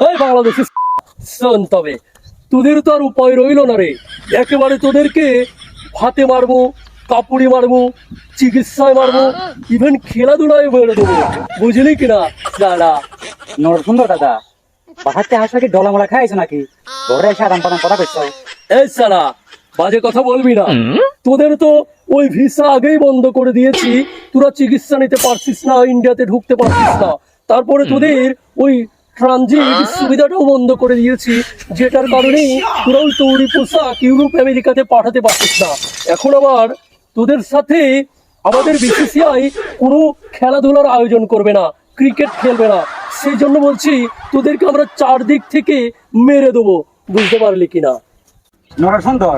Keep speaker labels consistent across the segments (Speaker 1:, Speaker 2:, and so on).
Speaker 1: এই বাংলাদেশে শোন, তবে তোদের তো আর উপায় রইল না রে। একেবারে তোদেরকে ভাতে মারবো, কাপড়ি মারবো, চিকিৎসায় মারবো, ইভেন খেলাধুলায় মেরে দেবো, বুঝলি কিনা দাদা?
Speaker 2: সুন্দর দাদা, বাহাতে হাসা কি ডলামলা খাইছো নাকি? ঘরে এসে আদান প্রদান কথা পেয়েছ?
Speaker 1: এই সালা, বাজে কথা বলবি না। তোদের তো ওই ভিসা আগেই বন্ধ করে দিয়েছি, তোরা চিকিৎসা নিতে পারছিস না, ইন্ডিয়াতে ঢুকতে পারছিস না। তারপরে তোদের ওই ট্রানজিট সুবিধাটাও বন্ধ করে দিয়েছি, যেটার কারণেই তোরা ওই তৈরি পোশাক ইউরোপ আমেরিকাতে পাঠাতে পারছিস না। এখন আবার তোদের সাথে আমাদের বিসিসিআই কোনো খেলাধুলার আয়োজন করবে না, ক্রিকেট খেলবে না। সেই জন্য বলছি তোদেরকে আমরা চারদিক থেকে মেরে দেবো, বুঝতে পারলি কিনা?
Speaker 2: সুন্দর,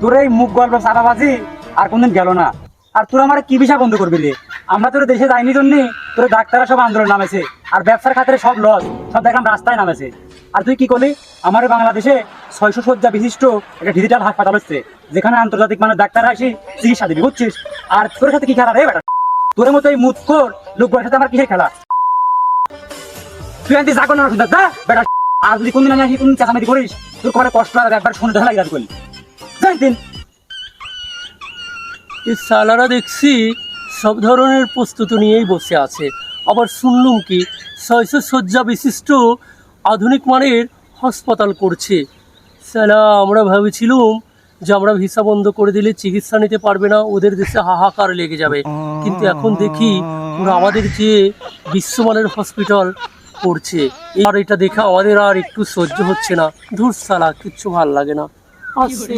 Speaker 2: তোর এই মুখ গল্প সারাবাজি আর কোনদিন গেল না। আর তোর আমার কি বিষয় বন্ধ করবি রে? আমরা তোর দেশে যাইনি জন্য তোর ডাক্তাররা সব আন্দোলন নামেছে, আর ব্যবসার খাতিরে সব লস, সব দেখলাম রাস্তায় নামেছে। আর তুই কি করলি? আমার বাংলাদেশে 600 শয্যা বিশিষ্ট একটা ডিজিটাল হাসপাতাল হচ্ছে, যেখানে আন্তর্জাতিক মানের ডাক্তাররা আসি চিকিৎসা দিবি, বুঝছিস? আর তোর সাথে কি খেলা রে বেটা? তোর মতো এই মুখর লোকগুলোর সাথে আমার কিসের খেলা? তুই আনতে যা করো না সুন্দর, যা বেটা। আর যদি কোনদিন আমি আসি কোনদিন চাকামাতি করিস, তোর করে কষ্ট আর একবার শুনে দেখা লাগে করলি দিন।
Speaker 1: এই সালারা দেখছি সব ধরনের প্রস্তুতি নিয়েই বসে আছে। আবার শুনলুম কি 600 শয্যা বিশিষ্ট আধুনিক মানের হাসপাতাল করছে। সালা, আমরা ভেবেছিলাম যে আমরা ভিসা বন্ধ করে দিলে চিকিৎসা নিতে পারবে না, ওদের দেশে হাহাকার লেগে যাবে। কিন্তু এখন দেখি ওরা আমাদের যে বিশ্বমানের হসপিটাল করছে। আর এটা দেখে আমাদের আর একটু সহ্য হচ্ছে না। ধুর সালা, কিচ্ছু ভাল লাগে না। আসছে